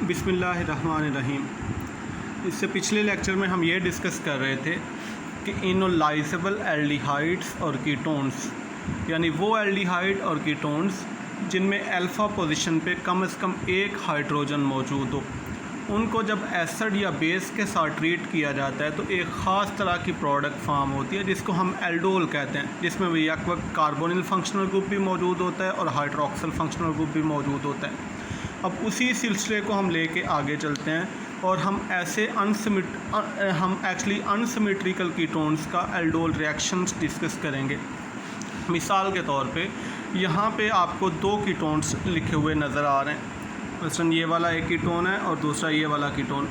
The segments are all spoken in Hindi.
बिस्मिल्लाहिर्रहमानिर्रहीम। इससे पिछले लेक्चर में हम ये डिस्कस कर रहे थे कि इनोलाइजेबल एल्डिहाइड्स और कीटोन्स, यानी वो एल्डिहाइड और कीटोन्स जिनमें अल्फ़ा पोजीशन पे कम से कम एक हाइड्रोजन मौजूद हो, उनको जब एसिड या बेस के साथ ट्रीट किया जाता है तो एक ख़ास तरह की प्रोडक्ट फार्म होती है जिसको हम एल्डोल कहते हैं, जिसमें भी एक वक्त कार्बोनिल फंक्शनल ग्रुप भी मौजूद होता है और हाइड्रोक्सिल फंक्शनल ग्रुप भी मौजूद होता है। अब उसी सिलसिले को हम लेके आगे चलते हैं और हम ऐसे अनसिमेट्रिकल कीटोन्स का एल्डोल रिएक्शंस डिस्कस करेंगे। मिसाल के तौर पे यहाँ पे आपको दो कीटोन्स लिखे हुए नज़र आ रहे हैं। मसलन ये वाला एक कीटोन है और दूसरा ये वाला कीटोन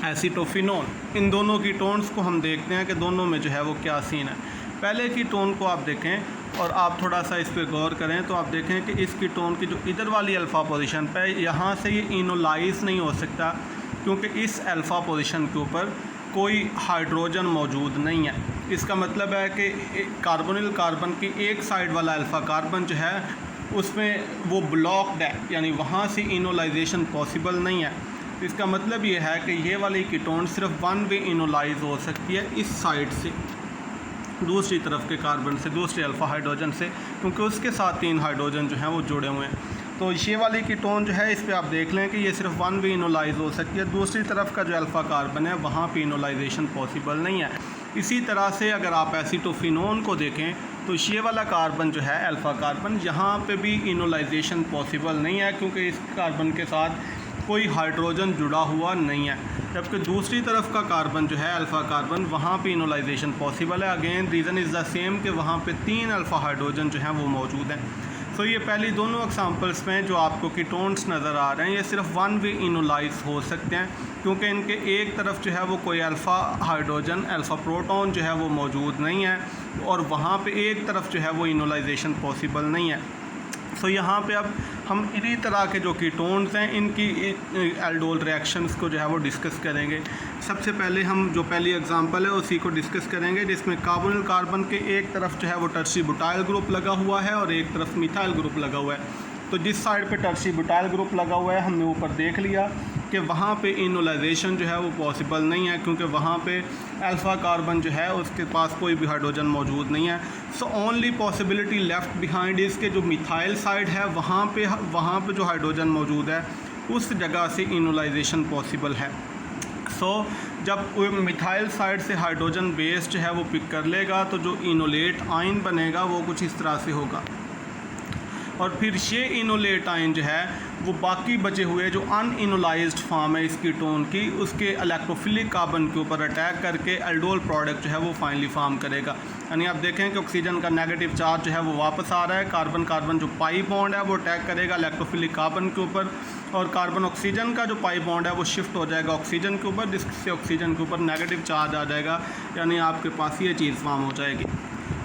एसीटोफिनोन। इन दोनों कीटोन्स को हम देखते हैं कि दोनों में जो है वो क्या सीन है। पहले कीटोन को आप देखें और आप थोड़ा सा इस पर गौर करें तो आप देखें कि इस कीटोन की जो इधर वाली अल्फ़ा पोजीशन पे यहाँ से ये इनोलाइज नहीं हो सकता, क्योंकि इस अल्फ़ा पोजीशन के ऊपर कोई हाइड्रोजन मौजूद नहीं है। इसका मतलब है कि कार्बोनिल कार्बन की एक साइड वाला अल्फ़ा कार्बन जो है उसमें वो ब्लॉक्ड है, यानी वहाँ से इनोलाइजेशन पॉसिबल नहीं है। इसका मतलब ये है कि ये वाली कीटोन सिर्फ वन वे इनोलाइज हो सकती है इस साइड से, दूसरी तरफ के कार्बन से, दूसरे अल्फ़ा हाइड्रोजन से, क्योंकि उसके साथ तीन हाइड्रोजन जो हैं वो जुड़े हुए हैं। तो ये वाली कीटोन जो है इस पे आप देख लें कि ये सिर्फ वन वे इनोलाइज हो सकती है, दूसरी तरफ का जो अल्फ़ा कार्बन है वहाँ पे इनोलाइजेशन पॉसिबल नहीं है। इसी तरह से अगर आप एसीटोफिनोन को देखें तो ये वाला कार्बन जो है अल्फ़ा कार्बन, यहाँ पे भी इनोलाइजेशन पॉसिबल नहीं है, क्योंकि इस कार्बन के साथ कोई हाइड्रोजन जुड़ा हुआ नहीं है। जबकि दूसरी तरफ का कार्बन जो है अल्फ़ा कार्बन, वहाँ पे इनोलाइजेशन पॉसिबल है। Again reason is the same कि वहाँ पे तीन अल्फ़ा हाइड्रोजन जो हैं वो मौजूद हैं। तो ये पहली दोनों एग्जांपल्स में जो आपको कीटोन्स नज़र आ रहे हैं ये सिर्फ वन वे इनोलाइज हो सकते हैं, क्योंकि इनके एक तरफ जो है वो कोई अल्फ़ा हाइड्रोजन, अल्फ़ा प्रोटॉन जो है वो मौजूद नहीं है, और वहाँ पे एक तरफ जो है वो इनोलाइजेशन पॉसिबल नहीं है। तो यहाँ पे अब हम इन्हीं तरह के जो कीटोन्स हैं इनकी एल्डोल रिएक्शंस को जो है वो डिस्कस करेंगे। सबसे पहले हम जो पहली एग्जांपल है उसी को डिस्कस करेंगे, जिसमें कार्बोनिल कार्बन के एक तरफ जो है वो टर्शी बुटाइल ग्रुप लगा हुआ है और एक तरफ मिथाइल ग्रुप लगा हुआ है। तो जिस साइड पे टर्शी बुटाइल ग्रुप लगा हुआ है हमने ऊपर देख लिया कि वहाँ पे इनोलाइजेशन जो है वो पॉसिबल नहीं है, क्योंकि वहाँ पे अल्फ़ा कार्बन जो है उसके पास कोई भी हाइड्रोजन मौजूद नहीं है। So only possibility left behind इसके जो मिथाइल साइड है वहाँ पे जो हाइड्रोजन मौजूद है उस जगह से इनोलाइजेशन पॉसिबल है। सो जब मिथाइल साइड से हाइड्रोजन बेस जो है वो पिक कर लेगा तो जो इनोलेट आयन बनेगा वो कुछ इस तरह से होगा, और फिर ये इनोलेट आयन जो है वो बाकी बचे हुए जो अनइनोलाइज्ड फॉर्म है इस कीटोन की, उसके इलेक्ट्रोफिलिक कार्बन के ऊपर अटैक करके एल्डोल प्रोडक्ट जो है वो फाइनली फॉर्म करेगा। यानी आप देखें कि ऑक्सीजन का नेगेटिव चार्ज जो है वो वापस आ रहा है, कार्बन कार्बन जो पाई बॉन्ड है वो अटैक करेगा इलेक्ट्रोफिलिक कार्बन के ऊपर, और कार्बन ऑक्सीजन का जो पाई बॉन्ड है वो शिफ्ट हो जाएगा ऑक्सीजन के ऊपर, जिससे ऑक्सीजन के ऊपर नेगेटिव चार्ज आ जाएगा, यानी आपके पास ये चीज़ फॉर्म हो जाएगी।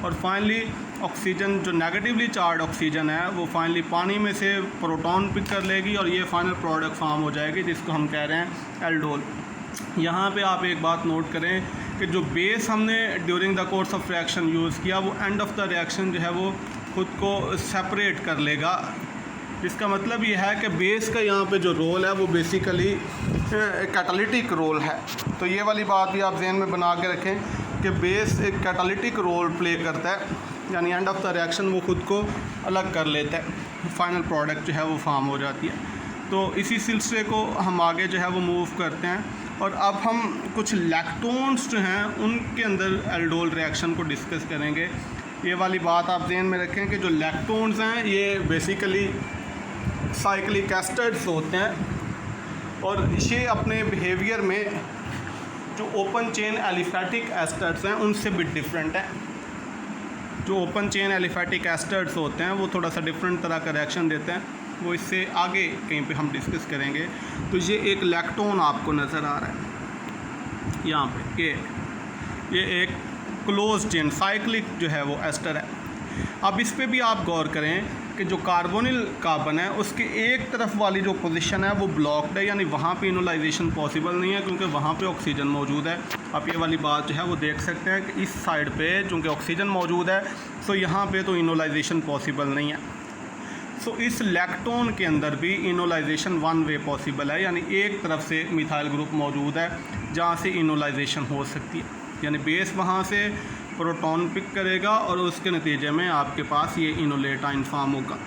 और फाइनली ऑक्सीजन जो नेगेटिवली चार्ज ऑक्सीजन है वो फाइनली पानी में से प्रोटॉन पिक कर लेगी और ये फाइनल प्रोडक्ट फॉर्म हो जाएगी, जिसको हम कह रहे हैं एल्डोल। यहाँ पे आप एक बात नोट करें कि जो बेस हमने during the course of reaction use किया वो एंड ऑफ द रिएक्शन जो है वो खुद को सेपरेट कर लेगा। इसका मतलब ये है कि बेस का यहाँ पे जो रोल है वो बेसिकली कैटालिटिक रोल है। तो ये वाली बात भी आप जहन में बना के रखें कि बेस एक कैटालिटिक रोल प्ले करता है, यानी एंड ऑफ द रिएक्शन वो खुद को अलग कर लेता है, फाइनल प्रोडक्ट जो है वो फॉर्म हो जाती है। तो इसी सिलसिले को हम आगे जो है वो मूव करते हैं, और अब हम कुछ लैक्टोन्स जो हैं उनके अंदर एल्डोल रिएक्शन को डिस्कस करेंगे। ये वाली बात आप ध्यान में रखें कि जो लैक्टोन्स हैं ये बेसिकली साइक्लिक एस्टर्स होते हैं, और ये अपने बिहेवियर में जो ओपन चेन एलिफैटिक एस्टर्स हैं उनसे भी डिफरेंट है। जो ओपन चेन एलिफैटिक एस्टर्स होते हैं वो थोड़ा सा डिफरेंट तरह का रिएक्शन देते हैं, वो इससे आगे कहीं पे हम डिस्कस करेंगे। तो ये एक लैक्टोन आपको नज़र आ रहा है यहाँ पे, ये एक क्लोज चेन साइक्लिक जो है वो एस्टर है। अब इस पे भी आप गौर करें कि जो कार्बोनिल कार्बन है उसके एक तरफ वाली जो पोजीशन है वो ब्लॉक्ड है, यानी वहाँ पे इनोलाइजेशन पॉसिबल नहीं है, क्योंकि वहाँ पे ऑक्सीजन मौजूद है। आप ये वाली बात जो है वो देख सकते हैं कि इस साइड पे चूँकि ऑक्सीजन मौजूद है तो यहाँ पे तो इनोलाइजेशन पॉसिबल नहीं है। सो इस लैक्टोन के अंदर भी इनोलाइजेशन वन वे पॉसिबल है, यानी एक तरफ से मिथाइल ग्रुप मौजूद है जहाँ से इनोलाइजेशन हो सकती है, यानी बेस वहाँ से प्रोटॉन पिक करेगा और उसके नतीजे में आपके पास ये इनोलेट आयन फार्म होगा,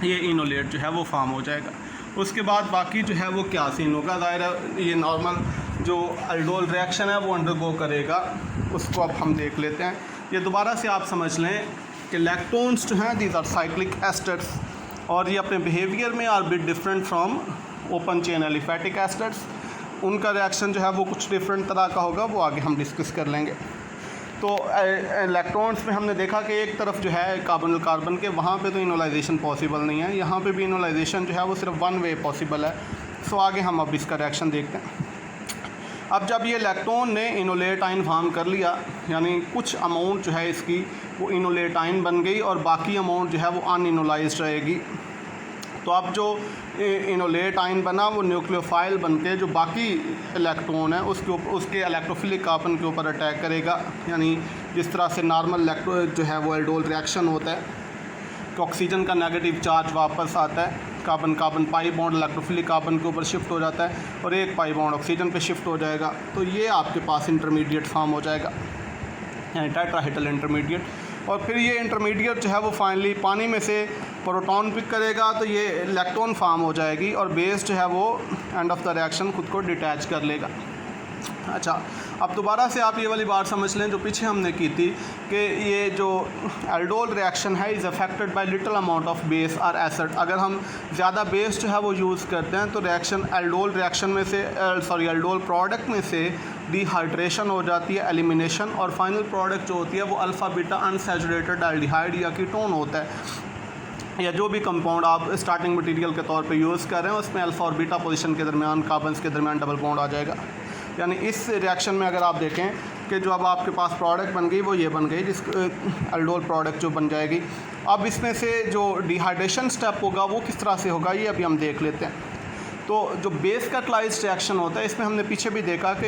ये इनोलेट जो है वो फार्म हो जाएगा। उसके बाद बाकी जो है वो क्या सीन होगा, ज़ाहिर है ये नॉर्मल जो अल्डोल रिएक्शन है वो अंडरगो करेगा, उसको अब हम देख लेते हैं। ये दोबारा से आप समझ लें कि लैक्टोन्स जो हैं दीज आर साइक्लिक एस्टर्स, और ये अपने बिहेवियर में are bit different from open chain aliphatic esters. उनका रिएक्शन जो है वो कुछ डिफरेंट तरह का होगा, वो आगे हम डिस्कस कर लेंगे। तो इलेक्ट्रॉन्स में हमने देखा कि एक तरफ जो है कार्बन कार्बन के वहाँ पे तो इनोलाइजेशन पॉसिबल नहीं है, यहाँ पे भी इनोलाइजेशन जो है वो सिर्फ वन वे पॉसिबल है। सो आगे हम अब इसका रिएक्शन देखते हैं। अब जब ये इलेक्ट्रॉन ने इनोलेट आयन फॉर्म कर लिया, यानी कुछ अमाउंट जो है इसकी वो इनोलेट आयन बन गई और बाकी अमाउंट जो है वो अनइनोलाइज्ड रहेगी। तो अब जो इनोलेट आयन बना वो न्यूक्लियोफाइल बन के जो बाकी इलेक्ट्रॉन है उसके इलेक्ट्रोफिलिक कार्बन के ऊपर अटैक करेगा, यानी जिस तरह से नॉर्मल जो है वो एल्डोल रिएक्शन होता है कि ऑक्सीजन का नेगेटिव चार्ज वापस आता है, carbon carbon pi bond electrophilic carbon के ऊपर शिफ्ट हो जाता है और एक पाई बॉन्ड ऑक्सीजन पे शिफ्ट हो जाएगा, तो ये आपके पास इंटरमीडिएट फॉर्म हो जाएगा, यानी टेट्राहेड्रल इंटरमीडिएट। और फिर ये इंटरमीडिएट जो है वो फाइनली पानी में से प्रोटॉन पिक करेगा, तो ये इलेक्ट्रॉन फार्म हो जाएगी और बेस जो है वो एंड ऑफ द रिएक्शन खुद को डिटैच कर लेगा। अच्छा, अब दोबारा से आप ये वाली बात समझ लें जो पीछे हमने की थी कि ये जो एल्डोल रिएक्शन है is affected by little amount of base और एसिड। अगर हम ज़्यादा बेस जो है वो यूज़ करते हैं तो रिएक्शन एल्डोल रिएक्शन में से एल्डोल प्रोडक्ट में से डिहाइड्रेशन हो जाती है, एलिमिनेशन, और फाइनल प्रोडक्ट जो होती है वो अल्फ़ा बीटा अनसैचुरेटेड एल्डिहाइड या कीटोन होता है, या जो भी कंपाउंड आप स्टार्टिंग मटेरियल के तौर पे यूज़ कर रहे हैं उसमें अल्फ़ा और बीटा पोजीशन के दरमियान कार्बन्स के दरमियान डबल बॉन्ड आ जाएगा। यानी इस रिएक्शन में अगर आप देखें कि जो अब आपके पास प्रोडक्ट बन गई वो ये बन गई, जिस एल्डोल प्रोडक्ट जो बन जाएगी। अब इसमें से जो डिहाइड्रेशन स्टेप होगा वो किस तरह से होगा ये अभी हम देख लेते हैं। तो जो बेस कैटलाइज्ड रिएक्शन होता है इसमें हमने पीछे भी देखा कि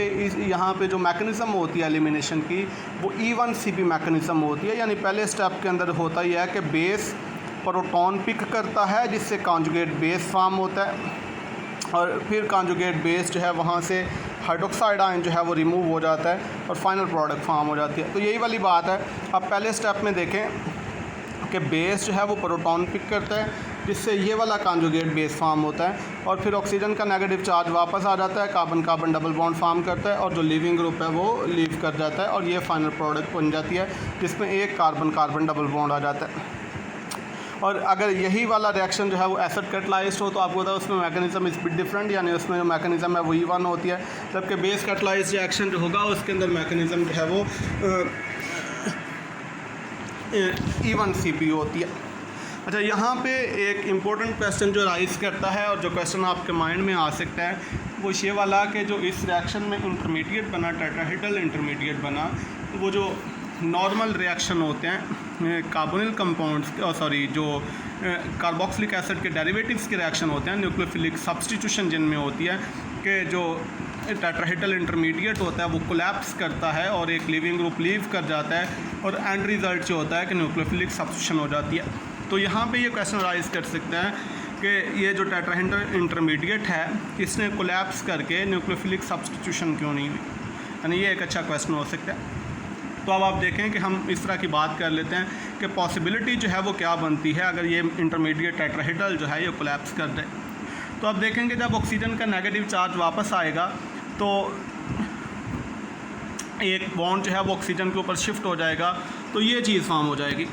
यहाँ पे जो मैकेनिज़्म होती है एलिमिनेशन की वो E1CP मैकेनिज़्म होती है, यानी पहले स्टेप के अंदर होता ही है कि बेस प्रोटॉन पिक करता है जिससे कॉन्जुगेट बेस फॉर्म होता है, और फिर कॉन्जुगेट बेस जो है वहाँ से हाइड्रोक्साइड आयन जो है वो रिमूव हो जाता है और फाइनल प्रोडक्ट फॉर्म हो जाती है। तो यही वाली बात है। अब पहले स्टेप में देखें कि बेस जो है वो प्रोटॉन पिक करता है जिससे ये वाला कॉन्जुगेट बेस फॉर्म होता है, और फिर ऑक्सीजन का नेगेटिव चार्ज वापस आ जाता है, carbon carbon double bond form करता है और जो लीविंग ग्रुप है वो लीव कर जाता है और ये फाइनल प्रोडक्ट बन जाती है जिसमें एक कार्बन कार्बन डबल बॉन्ड आ जाता है। और अगर यही वाला रिएक्शन जो है वो एसिड कैटलाइज्ड हो तो आपको पता है उसमें मैकेनिज़्म इज बिट डिफरेंट, यानी उसमें जो मैकेनिज़्म है वो E1 होती है, जबकि बेस कैटलाइज्ड रिएक्शन जो होगा उसके अंदर मैकेनिज़्म जो है वो E1CP होती है। अच्छा, यहाँ पे एक इम्पोर्टेंट क्वेश्चन जो राइज़ करता है और जो क्वेश्चन आपके माइंड में आ सकता है वो ये वाला कि जो इस रिएक्शन में इंटरमीडिएट बना, टेट्राहेड्रल इंटरमीडिएट बना, वो जो नॉर्मल रिएक्शन होते हैं कार्बोनिल कंपाउंड्स जो कार्बोक्सिलिक एसिड के डेरिवेटिव्स के रिएक्शन होते हैं, न्यूक्लियोफिलिक सब्स्टिट्यूशन जिनमें होती है कि जो टेट्राहेड्रल इंटरमीडिएट होता है वो कोलैप्स करता है और एक लिविंग ग्रुप लीव कर जाता है और एंड रिज़ल्ट जो होता है कि न्यूक्लियोफिलिक सब्स्टिट्यूशन हो जाती है। तो यहाँ पे ये क्वेश्चन राइज कर सकते हैं कि ये जो टेट्राहेड्रल इंटरमीडिएट है इसने कोलैप्स करके न्यूक्लियोफिलिक सब्स्टिट्यूशन क्यों नहीं हुई, यानी ये एक अच्छा क्वेश्चन हो सकता है। तो अब आप देखें कि हम इस तरह की बात कर लेते हैं कि पॉसिबिलिटी जो है वो क्या बनती है अगर ये इंटरमीडिएट टेट्राहेड्रल जो है ये कोलैप्स कर दे। तो अब देखेंगे जब ऑक्सीजन का नेगेटिव चार्ज वापस आएगा तो एक बॉन्ड जो है वो ऑक्सीजन के ऊपर शिफ्ट हो जाएगा, तो ये चीज़ फॉर्म हो जाएगी।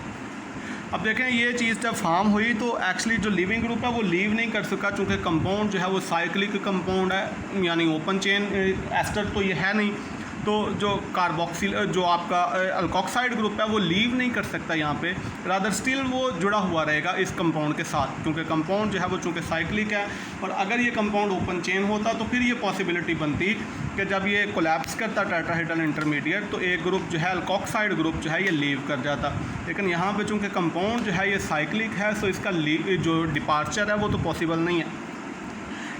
अब देखें ये चीज़ जब फॉर्म हुई तो एक्चुअली जो लिविंग ग्रुप है वो लीव नहीं कर सका, चूँकि कंपाउंड जो है वो साइक्लिक कंपाउंड है, यानी ओपन चेन एस्टर तो ये है नहीं, तो जो कार्बोक्सिल जो आपका अल्कोक्साइड ग्रुप है वो लीव नहीं कर सकता यहाँ पे, रादर स्टिल वो जुड़ा हुआ रहेगा इस कंपाउंड के साथ, क्योंकि कंपाउंड जो है वो चूँकि साइक्लिक है। और अगर ये कंपाउंड ओपन चेन होता तो फिर ये पॉसिबिलिटी बनती कि जब ये कोलैप्स करता टेट्राहेड्रल इंटरमीडिएट तो एक ग्रुप जो है अल्कोक्साइड ग्रुप जो है ये लीव कर जाता, लेकिन यहाँ पे चूँकि कंपाउंड जो है ये साइक्लिक है तो इसका जो डिपार्चर है वो तो पॉसिबल नहीं है।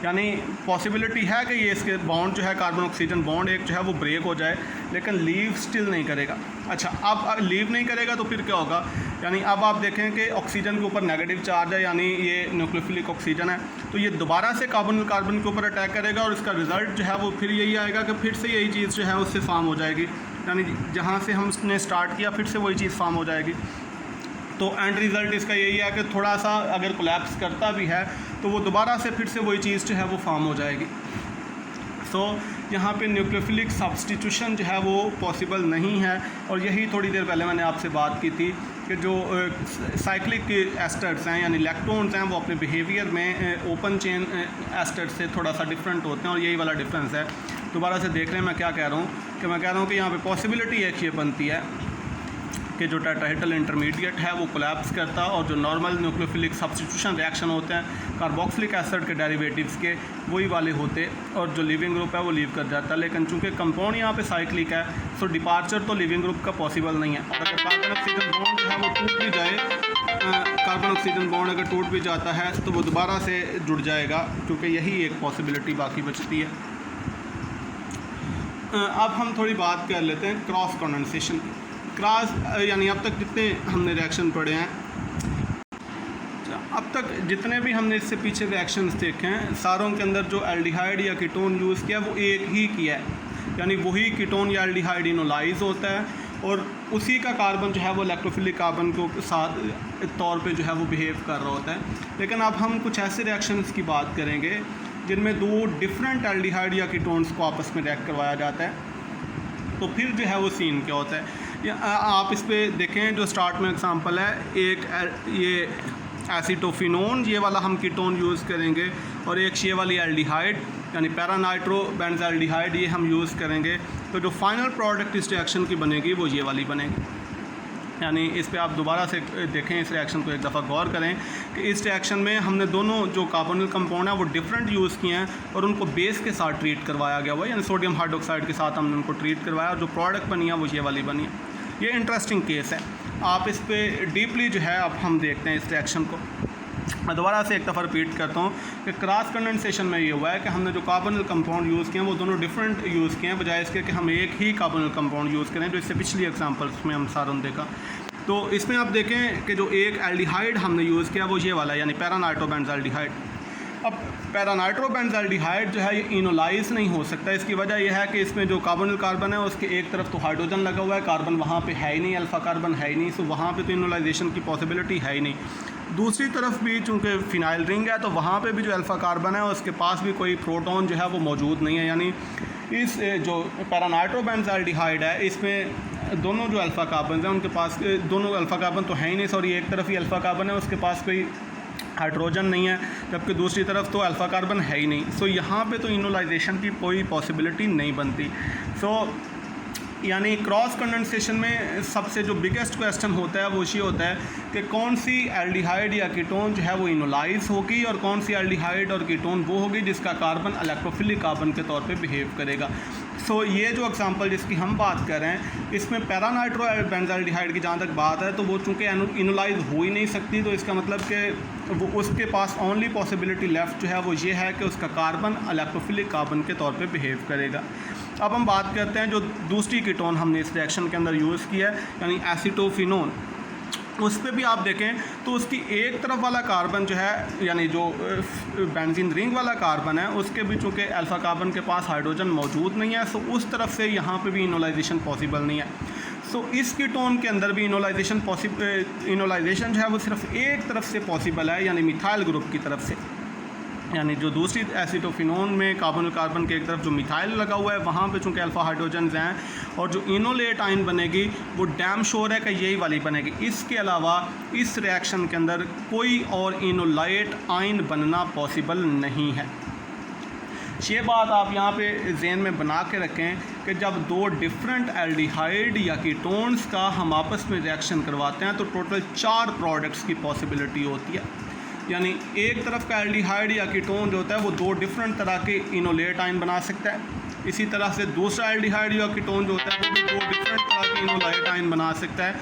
यानी पॉसिबिलिटी है कि ये इसके बॉन्ड जो है कार्बन ऑक्सीजन बॉन्ड एक जो है वो ब्रेक हो जाए, लेकिन लीव स्टिल नहीं करेगा। अच्छा, अब लीव नहीं करेगा तो फिर क्या होगा, यानी अब आप देखें कि ऑक्सीजन के ऊपर नेगेटिव चार्ज है, यानी ये न्यूक्लियोफिलिक ऑक्सीजन है, तो ये दोबारा से कार्बन के ऊपर अटैक करेगा और इसका रिज़ल्ट जो है वो फिर यही आएगा कि फिर से यही चीज़ जो है उससे फार्म हो जाएगी, यानी जहाँ से हमने स्टार्ट किया फिर से वही चीज़ फार्म हो जाएगी। तो एंड रिज़ल्ट इसका यही है कि थोड़ा सा अगर कोलैप्स करता भी है तो वो दोबारा से फिर से वही चीज़ जो है वो फार्म हो जाएगी। सो यहाँ पे न्यूक्लियोफिलिक सब्स्टिट्यूशन जो है वो पॉसिबल नहीं है, और यही थोड़ी देर पहले मैंने आपसे बात की थी कि जो साइक्लिक एस्टर्स हैं यानी लैक्टोन्स हैं वो अपने बिहेवियर में ओपन चेन एस्टर्स से थोड़ा सा डिफरेंट होते हैं, और यही वाला डिफरेंस है। दोबारा से देख रहे हैं मैं क्या कह रहा हूँ, कि मैं कह रहा हूँ कि यहाँ पे पॉसिबिलिटी एक ये बनती है कि जो टेट्राहेड्रल इंटरमीडिएट है वो कोलैप्स करता, और जो नॉर्मल न्यूक्लियोफिलिक सब्स्टिट्यूशन रिएक्शन होते हैं कार्बोक्सिलिक एसिड के डेरिवेटिव्स के वही वाले होते, और जो लिविंग ग्रुप है वो लीव कर जाता है। लेकिन चूंकि कंपाउंड यहाँ पे साइक्लिक है, सो डिपार्चर तो लिविंग ग्रुप का पॉसिबल नहीं है। अगर कार्बन ऑक्सीजन बॉन्ड जो है वो टूट भी जाए, कार्बन ऑक्सीजन बॉन्ड अगर टूट भी जाता है तो वो दोबारा से जुड़ जाएगा, क्योंकि यही एक पॉसिबिलिटी बाकी बचती है। अब हम थोड़ी बात कर लेते हैं क्रॉस कंडेंसेशन की। क्रॉस यानी अब तक जितने हमने रिएक्शन पढ़े हैं, अब तक जितने भी हमने इससे पीछे रिएक्शंस देखे हैं, सारों के अंदर जो एल्डिहाइड या कीटोन यूज़ किया वो एक ही किया है, यानी वही कीटोन या एल्डिहाइड इनोलाइज होता है, और उसी का कार्बन जो है वो इलेक्ट्रोफिलिक कार्बन के साथ तौर पे जो है वो बिहेव कर रहा होता है। लेकिन अब हम कुछ ऐसे रिएक्शंस की बात करेंगे जिनमें दो डिफरेंट एल्डिहाइड या कीटोन्स को आपस में रिएक्ट करवाया जाता है, तो फिर जो है वो सीन क्या होता है। आप इस पर देखें, जो स्टार्ट में एग्जांपल है, एक ये एसीटोफिनोन ये वाला हम कीटोन यूज़ करेंगे, और एक ये वाली एल्डिहाइड यानी पैरानाइट्रो बेंजल्डिहाइड ये हम यूज़ करेंगे। तो जो फाइनल प्रोडक्ट इस रिएक्शन की बनेगी वो ये वाली बनेगी। यानी इस पे आप दोबारा से देखें, इस रिएक्शन को एक दफ़ा गौर करें कि इस रिएक्शन में हमने दोनों जो कार्बोनिल कंपाउंड है वो डिफरेंट यूज़ किए हैं, और उनको बेस के साथ ट्रीट करवाया गया हुआ है, यानी सोडियम हाइड्रोक्साइड के साथ हमने उनको ट्रीट करवाया, और जो प्रोडक्ट बनी है वो ये वाली बनी है। ये इंटरेस्टिंग केस है, आप इस पर डीपली जो है अब हम देखते हैं इस रिएक्शन को। मैं दोबारा से एक दफ़ा रिपीट करता हूँ कि क्रॉस कंडेंसेशन में ये हुआ है कि हमने जो कार्बोनिल कंपाउंड यूज़ किए हैं वो दोनों डिफरेंट यूज़ किए हैं, बजाय इसके कि हम एक ही कार्बोनिल कंपाउंड यूज़ करें, जो इससे पिछली एग्जांपल्स में हम सारों ने देखा। तो इसमें आप देखें कि जो एक एल्डिहाइड हमने यूज़ किया वो ये वाला है, यानी पैरानाइट्रो बेंजल्डिहाइड। अब पैरानाइट्रो बेंजल्डिहाइड जो है ये इनोलाइज नहीं हो सकता। इसकी वजह यह है कि इसमें जो कार्बोनिल कार्बन है उसके एक तरफ तो हाइड्रोजन लगा हुआ है, कार्बन वहाँ पे है ही नहीं, अल्फ़ा कार्बन है ही नहीं, सो वहाँ पे तो इनोलाइजेशन की पॉसिबिलिटी है ही नहीं। दूसरी तरफ भी चूँकि फिनाइल रिंग है, तो वहाँ पे भी जो अल्फ़ा कार्बन है उसके पास भी कोई प्रोटॉन जो है वो मौजूद नहीं है। यानी इस जो पैरानाइट्रो बेंजल्डिहाइड है इसमें दोनों जो अल्फ़ा कार्बन हैं उनके पास दोनों अल्फ़ा कार्बन तो है ही नहीं, सॉरी एक तरफ ही अल्फ़ा कार्बन है उसके पास कोई हाइड्रोजन नहीं है, जबकि दूसरी तरफ तो अल्फ़ा कार्बन है ही नहीं। सो यहाँ पे तो इनोलाइजेशन की कोई पॉसिबिलिटी नहीं बनती। सो यानी क्रॉस कंडेंसेशन में सबसे जो बिगेस्ट क्वेश्चन होता है वो ये होता है कि कौन सी एल्डिहाइड या कीटोन जो है वो इनोलाइज होगी, और कौन सी एल्डिहाइड और कीटोन वो होगी जिसका कार्बन इलेक्ट्रोफिलिक कार्बन के तौर पे बिहेव करेगा। सो ये जो एग्जांपल जिसकी हम बात कर रहे हैं इसमें पैरानाइट्रो बेंजल्डिहाइड की जहाँ तक बात है तो वो चूँकि इनोलाइज हो ही नहीं सकती, तो इसका मतलब कि वो उसके पास ओनली पॉसिबिलिटी लेफ़्ट जो है वो ये है कि उसका कार्बन इलेक्ट्रोफिलिक कार्बन के तौर पे बिहेव करेगा। अब हम बात करते हैं जो दूसरी कीटोन हमने इस रिएक्शन के अंदर यूज़ किया है, यानी एसीटोफिनोन। उस पर भी आप देखें तो उसकी एक तरफ वाला कार्बन जो है, यानी जो बेंजीन रिंग वाला कार्बन है, उसके भी चूँकि अल्फ़ा कार्बन के पास हाइड्रोजन मौजूद नहीं है, सो उस तरफ से यहाँ पे भी इनोलाइजेशन पॉसिबल नहीं है। सो इस कीटोन के अंदर भी इनोलाइजेशन जो है वो सिर्फ एक तरफ से पॉसिबल है, यानी मिथाइल ग्रुप की तरफ से। यानी जो दूसरी एसीटोफिनोन में कार्बोनिल कार्बन के एक तरफ जो मिथाइल लगा हुआ है वहाँ पे चूँकि अल्फ़ा हाइड्रोजन हैं, और जो इनोलेट आइन बनेगी वो डैम श्योर है कि यही वाली बनेगी। इसके अलावा इस रिएक्शन के अंदर कोई और इनोलेट आइन बनना पॉसिबल नहीं है। ये बात आप यहाँ पे जहन में बना के रखें कि जब दो डिफरेंट एल्डिहाइड या कीटोन्स का हम आपस में रिएक्शन करवाते हैं तो टोटल 4 प्रोडक्ट्स की पॉसिबिलिटी होती है। यानी एक तरफ का एल्डिहाइड या कीटोन जो होता है वो 2 डिफरेंट तरह के इनोलेट आइन बना सकता है, इसी तरह से दूसरा एल्डिहाइड या कीटोन जो होता है वो भी 2 डिफरेंट तरह के इनोलेट आइन बना सकता है,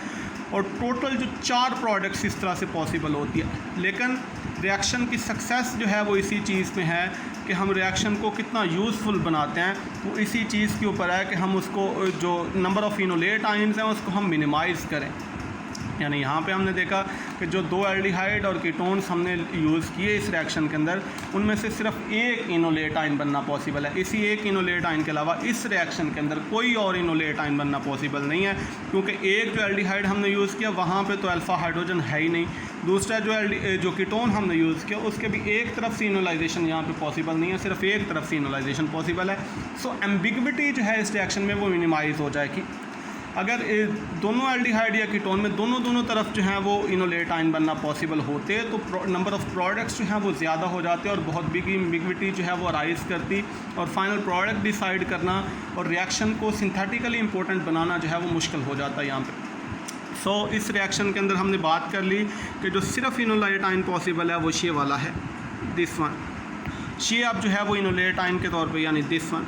और टोटल जो 4 प्रोडक्ट्स इस तरह से पॉसिबल होती है। लेकिन रिएक्शन की सक्सेस जो है वो इसी चीज़ में है कि हम रिएक्शन को कितना यूज़फुल बनाते हैं, वो इसी चीज़ के ऊपर है कि हम उसको जो नंबर ऑफ़ इनोलेट आयंस हैं उसको हम मिनिमाइज़ करें। यानी यहाँ पे हमने देखा कि जो 2 एल्डिहाइड और कीटोन्स हमने यूज़ किए इस रिएक्शन के अंदर, उनमें से सिर्फ एक इनोलेट आयन बनना पॉसिबल है। इसी एक इनोलेट आयन के अलावा इस रिएक्शन के अंदर कोई और इनोलेट आयन बनना पॉसिबल नहीं है, क्योंकि एक जो एल्डिहाइड हमने यूज़ किया वहाँ पे तो अल्फ़ा हाइड्रोजन है ही नहीं। दूसरा जो कीटोन हमने यूज़ किया उसके भी एक तरफ से इनोलाइजेशन यहाँ पे पॉसिबल नहीं है, सिर्फ एक तरफ से इनोलाइजेशन पॉसिबल है। सो एम्बिग्विटी जो है इस रिएक्शन में वो मिनिमाइज़ हो जाएगी। अगर दोनों एल्डिहाइड या कीटोन में दोनों तरफ जो है वो इनोलेट आयन बनना पॉसिबल होते तो नंबर ऑफ़ प्रोडक्ट्स जो हैं वो ज़्यादा हो जाते और बहुत बिग एम्बिग्विटी जो है वो राइज करती, और फाइनल प्रोडक्ट डिसाइड करना और रिएक्शन को सिंथेटिकली इम्पोर्टेंट बनाना जो है वो मुश्किल हो जाता है यहाँ पे। सो इस रिएक्शन के अंदर हमने बात कर ली कि जो सिर्फ इनोलेट आयन पॉसिबल है वो ये वाला है, दिस वन। ये अब जो है वो इनोलेट आयन के तौर पे, यानी दिस वन,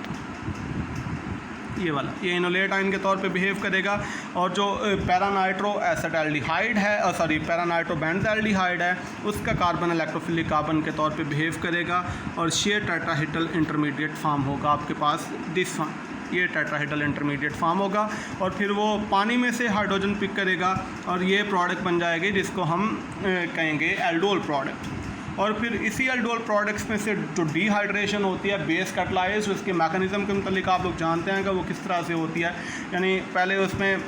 ये वाला, ये इनोलेट आयन के तौर पे बिहेव करेगा। और जो पैरानाइट्रो एसिटाल्डिहाइड है, पैरानाइट्रो बेंज़ाल्डिहाइड है, उसका कार्बन इलेक्ट्रोफिलिक कार्बन के तौर पे बिहेव करेगा और ये टेट्राहेड्रल इंटरमीडिएट फॉर्म होगा आपके पास, दिस वन, ये टेट्राहेड्रल इंटरमीडिएट फॉर्म होगा। और फिर वो पानी में से हाइड्रोजन पिक करेगा और ये प्रोडक्ट बन जाएगी जिसको हम कहेंगे एल्डोल प्रोडक्ट। और फिर इसी एल्डोल प्रोडक्ट्स में से जो डिहाइड्रेशन होती है बेस कैटलाइज, उसके मैकेनिज़्म के मतलब आप लोग जानते हैं कि वो किस तरह से होती है। यानी पहले उसमें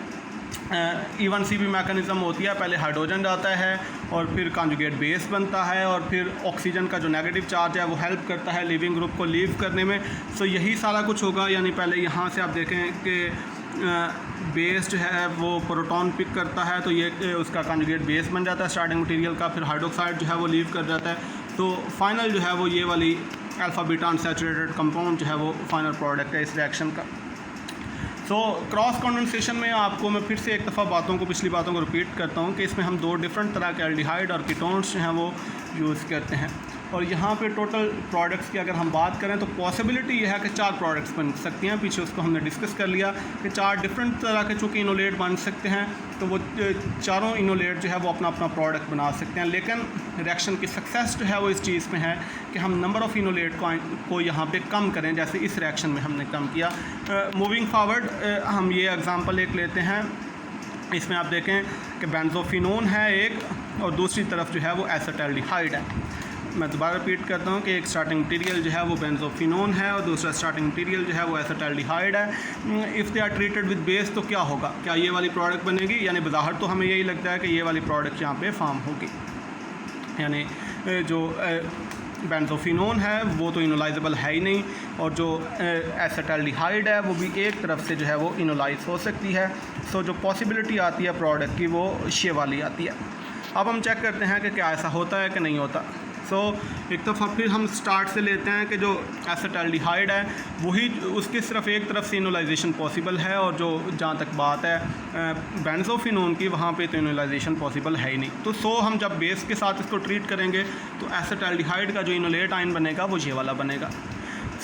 E1CP मैकेनिज़्म होती है, पहले हाइड्रोजन जाता है और फिर कॉन्जुगेट बेस बनता है और फिर ऑक्सीजन का जो नेगेटिव चार्ज है वो हेल्प करता है लिविंग ग्रुप को लीव करने में। सो यही सारा कुछ होगा। यानी पहले यहाँ से आप देखें कि बेस जो है वो प्रोटॉन पिक करता है तो ये उसका कॉन्जुगेट बेस बन जाता है स्टार्टिंग मटेरियल का, फिर हाइड्रोक्साइड जो है वो लीव कर जाता है। तो फाइनल जो है वो ये वाली अल्फ़ा बीटा अनसैचुरेटेड कंपाउंड जो है वो फाइनल प्रोडक्ट है इस रिएक्शन का। सो क्रॉस कंडेंसेशन में आपको मैं फिर से एक दफ़ा पिछली बातों को रिपीट करता हूँ कि इसमें हम 2 डिफरेंट तरह के एल्डिहाइड और कीटोन्स जो हैं वो यूज़ करते हैं। और यहाँ पे टोटल प्रोडक्ट्स की अगर हम बात करें तो पॉसिबिलिटी ये है कि 4 प्रोडक्ट्स बन सकती हैं। पीछे उसको हमने डिस्कस कर लिया कि 4 डिफरेंट तरह के चूँकि इनोलेट बन सकते हैं, तो वो चारों इनोलेट जो है वो अपना अपना प्रोडक्ट बना सकते हैं। लेकिन रिएक्शन की सक्सेस जो है वो इस चीज़ में है कि हम नंबर ऑफ़ इनोलेट को यहाँ पे कम करें, जैसे इस रिएक्शन में हमने कम किया। मूविंग फॉरवर्ड हम ये एग्ज़ाम्पल एक लेते हैं। इसमें आप देखें कि बेंजोफिनोन है एक और दूसरी तरफ जो है वो एसिटाल्डिहाइड है। मैं दोबारा रिपीट करता हूँ कि एक स्टार्टिंग मटीरियल जो है वो बेंजोफिनोन है और दूसरा स्टार्टिंग मटीरियल जो है वो एसिटाल्डिहाइड है। If they are treated with base तो क्या होगा, क्या ये वाली प्रोडक्ट बनेगी? यानी बाहर तो हमें यही लगता है कि ये वाली प्रोडक्ट यहाँ पे फॉर्म होगी। यानी जो बेंजोफिनोन है वो तो इनोलाइजेबल है ही नहीं, और जो एसिटाल्डिहाइड है वो भी एक तरफ से जो है वो इनोलाइज हो सकती है। सो जो पॉसिबिलिटी आती है प्रोडक्ट की वो ये वाली आती है। अब हम चेक करते हैं कि क्या ऐसा होता है कि नहीं होता। सो एक दफ़ा फिर हम स्टार्ट से लेते हैं कि जो एसिटाल्डिहाइड है वही उसके सिर्फ एक तरफ से इनोलाइजेशन पॉसिबल है, और जो जहाँ तक बात है बेंजोफिनोन की वहाँ पे तो इनोलाइजेशन पॉसिबल है ही नहीं। तो हम जब बेस के साथ इसको ट्रीट करेंगे तो एसिटाल्डिहाइड का जो इनोलेट आयन बनेगा वो ये वाला बनेगा।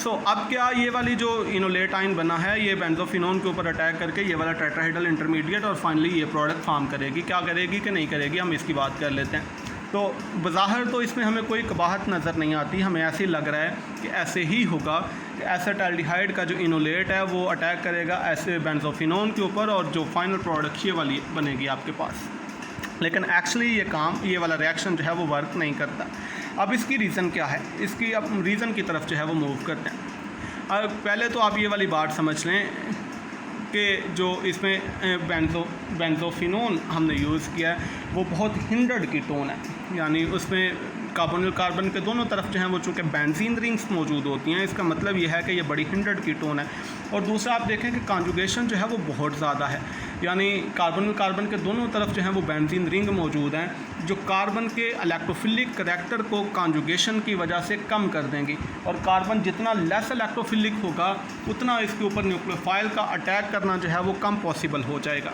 अब क्या ये वाली जो इनोलेट आयन बना है ये बेंजोफिनोन के ऊपर अटैक करके ये वाला टेट्राहेड्रल इंटरमीडिएट और फाइनली ये प्रोडक्ट फॉर्म करेगी। क्या करेगी कि नहीं करेगी, हम इसकी बात कर लेते हैं। तो बज़ाहिर तो इसमें हमें कोई कबाहत नज़र नहीं आती, हमें ऐसे ही लग रहा है कि ऐसे ही होगा कि एसिटाल्डिहाइड का जो इनोलेट है वो अटैक करेगा ऐसे बेंजोफिनोन के ऊपर और जो फाइनल प्रोडक्ट ये वाली बनेगी आपके पास। लेकिन एक्चुअली ये वाला रिएक्शन जो है वो वर्क नहीं करता। अब इसकी रीज़न क्या है, इसकी अब रीज़न की तरफ जो है वो मूव करते हैं। अब पहले तो आप ये वाली बात समझ लें कि जो इसमें बेंजोफिनोन हमने यूज़ किया है वो बहुत हिंडर्ड कीटोन है। यानी उसमें कार्बोनिल कार्बन के दोनों तरफ जो हैं वो चूँकि बेंजीन रिंग्स मौजूद होती हैं, इसका मतलब ये है कि ये बड़ी हिंडर्ड कीटोन है। और दूसरा आप देखें कि कॉन्जुगेशन जो है वो बहुत ज़्यादा है, यानी कार्बोनिल कार्बन के दोनों तरफ जो हैं वो बेंजीन रिंग मौजूद हैं जो कार्बन के इलेक्ट्रोफिलिक करैक्टर को कॉन्जुगेशन की वजह से कम कर देंगी। और कार्बन जितना लेस इलेक्ट्रोफिलिक होगा उतना इसके ऊपर न्यूक्लियोफाइल का अटैक करना जो है वो कम पॉसिबल हो जाएगा।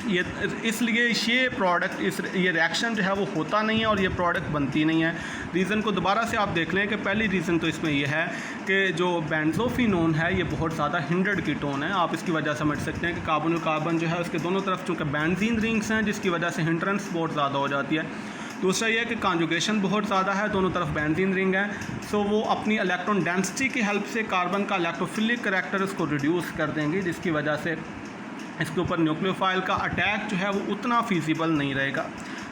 इसलिए ये प्रोडक्ट ये रिएक्शन जो है वो होता नहीं है और ये प्रोडक्ट बनती नहीं है। रीज़न को दोबारा से आप देख लें कि पहली रीज़न तो इसमें यह है कि जो बेंजोफिनोन है ये बहुत ज़्यादा हिंडर्ड कीटोन है। आप इसकी वजह समझ सकते हैं कि कार्बोनिल कार्बन जो है उसके दोनों तरफ चूँकि बेंजीन रिंग्स हैं जिसकी वजह से हिंड्रेंस बहुत ज़्यादा हो जाती है। दूसरा ये है कि कॉन्जुगेशन बहुत ज़्यादा है, दोनों तरफ बेंजीन रिंग है, सो वो अपनी इलेक्ट्रॉन डेंसिटी की हेल्प से कार्बन का इलेक्ट्रोफिलिक करैक्टर उसको रिड्यूस कर देंगे, जिसकी वजह से इसके ऊपर न्यूक्लियोफाइल का अटैक जो है वो उतना फीजिबल नहीं रहेगा।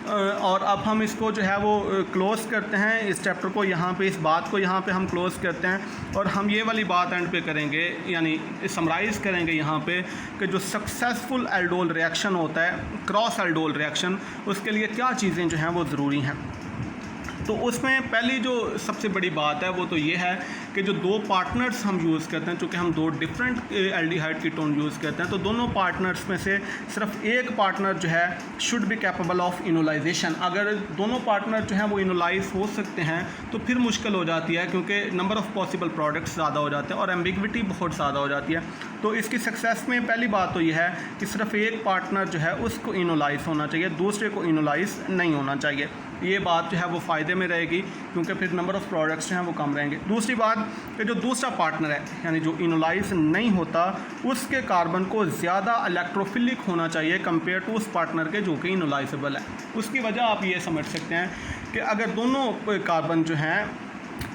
और अब हम इसको जो है वो क्लोज़ करते हैं, इस चैप्टर को यहाँ पे, इस बात को यहाँ पे हम क्लोज़ करते हैं और हम ये वाली बात एंड पे करेंगे, यानी समराइज़ करेंगे यहाँ पे कि जो सक्सेसफुल एल्डोल रिएक्शन होता है, क्रॉस एल्डोल रिएक्शन, उसके लिए क्या चीज़ें जो हैं वो ज़रूरी हैं। तो उसमें पहली जो सबसे बड़ी बात है वो तो ये है कि जो दो पार्टनर्स हम यूज़ करते हैं, चूँकि हम दो डिफरेंट एल्डिहाइड कीटोन यूज़ करते हैं, तो दोनों पार्टनर्स में से सिर्फ एक पार्टनर जो है should be capable of enolisation. अगर दोनों पार्टनर जो हैं वो इनोलाइज हो सकते हैं तो फिर मुश्किल हो जाती है, क्योंकि नंबर ऑफ़ पॉसिबल प्रोडक्ट्स ज़्यादा हो जाते हैं और एम्बिग्विटी बहुत ज़्यादा हो जाती है। तो इसकी सक्सेस में पहली बात तो यह है कि सिर्फ एक पार्टनर जो है उसको इनोलाइज होना चाहिए, दूसरे को इनोलाइज नहीं होना चाहिए। ये बात जो है वो फ़ायदे में रहेगी, क्योंकि फिर नंबर ऑफ़ प्रोडक्ट्स जो हैं वो कम रहेंगे। दूसरी बात कि जो दूसरा पार्टनर है, यानी जो इनोलाइज नहीं होता, उसके कार्बन को ज़्यादा इलेक्ट्रोफिलिक होना चाहिए कंपेयर टू उस पार्टनर के जो कि इनोलाइजेबल है। उसकी वजह आप ये समझ सकते हैं कि अगर दोनों कार्बन जो हैं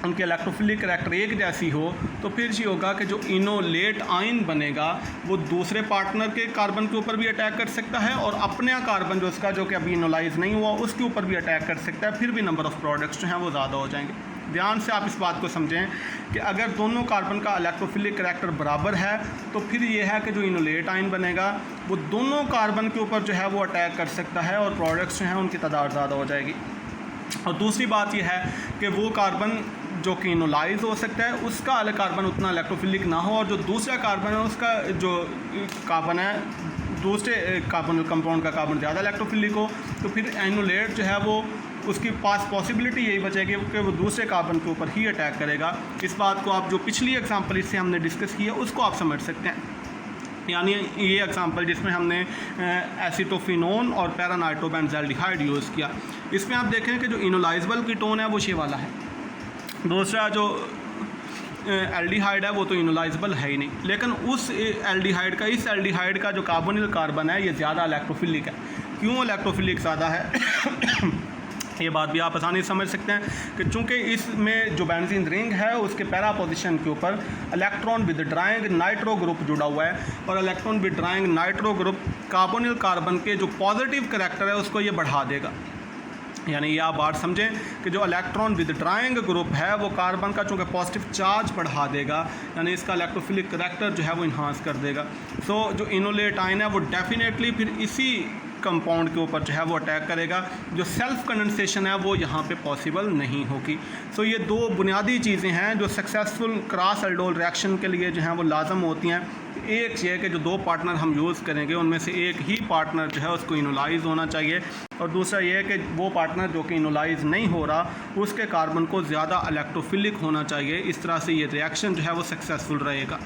उनके इलेक्ट्रोफिलिक करैक्टर एक जैसी हो, तो फिर ये होगा कि जो इनोलेट आयन बनेगा वो दूसरे पार्टनर के कार्बन के ऊपर भी अटैक कर सकता है और अपने कार्बन जो उसका जो कि अभी इनोलाइज नहीं हुआ उसके ऊपर भी अटैक कर सकता है, फिर भी नंबर ऑफ़ प्रोडक्ट्स जो हैं वो ज़्यादा हो जाएंगे। ध्यान से आप इस बात को समझें कि अगर दोनों कार्बन का इलेक्ट्रोफिलिक करैक्टर बराबर है तो फिर ये है कि जो इनोलेट आयन बनेगा वो दोनों कार्बन के ऊपर जो है वो अटैक कर सकता है और प्रोडक्ट्स जो हैं उनकी तादाद ज़्यादा हो जाएगी। और दूसरी बात यह है कि वो कार्बन जो कि इनोलाइज हो सकता है उसका अलग कार्बन उतना इलेक्ट्रोफिलिक ना हो, और जो दूसरा कार्बन है उसका जो कार्बन है दूसरे कार्बन कंपाउंड का कार्बन ज़्यादा इलेक्ट्रोफिलिक हो, तो फिर इनोलेट जो है वो उसकी पास पॉसिबिलिटी यही बचेगी कि वो दूसरे कार्बन के ऊपर ही अटैक करेगा। इस बात को आप जो पिछली एग्जांपल इससे हमने डिस्कस किया उसको आप समझ सकते हैं। यानी ये एग्जांपल जिसमें हमने एसिटोफिनोन और पैरानाइट्रोबेंज़ाल्डिहाइड यूज़ किया, इसमें आप देखें कि जो इनोलाइजेबल कीटोन है वो ये वाला है, दूसरा जो एल्डिहाइड है वो तो इनोलाइजेबल है ही नहीं, लेकिन उस एल्डिहाइड का, इस एल्डिहाइड का जो कार्बोनिल कार्बन है ये ज़्यादा इलेक्ट्रोफिलिक है। क्यों इलेक्ट्रोफिलिक ज़्यादा है ये बात भी आप आसानी से समझ सकते हैं कि चूँकि इसमें जो बेंजीन रिंग है उसके पैरा पोजीशन के ऊपर इलेक्ट्रॉन विदड्राइंग नाइट्रो ग्रुप जुड़ा हुआ है, और electron withdrawing nitro group carbonyl carbon के जो पॉजिटिव करैक्टर है उसको ये बढ़ा देगा। यानी ये आप बात समझें कि जो इलेक्ट्रॉन विदड्राइंग ग्रुप है वो कार्बन का चूँकि पॉजिटिव चार्ज बढ़ा देगा, यानी इसका इलेक्ट्रोफिलिक करैक्टर जो है वो इन्हांस कर देगा। सो जो इनोलेट आयन है वो डेफिनेटली फिर इसी कंपाउंड के ऊपर जो है वो अटैक करेगा, जो सेल्फ कंडेंसेशन है वो यहाँ पे पॉसिबल नहीं होगी। सो ये दो बुनियादी चीज़ें हैं जो सक्सेसफुल क्रॉस एल्डोल रिएक्शन के लिए जो हैं वो लाजम होती हैं। एक ये है कि जो दो पार्टनर हम यूज़ करेंगे उनमें से एक ही पार्टनर जो है उसको इनोलाइज होना चाहिए, और दूसरा ये है कि वो पार्टनर जो कि इनोलाइज नहीं हो रहा उसके कार्बन को ज़्यादा इलेक्ट्रोफिलिक होना चाहिए। इस तरह से ये रिएक्शन जो है वो सक्सेसफुल रहेगा।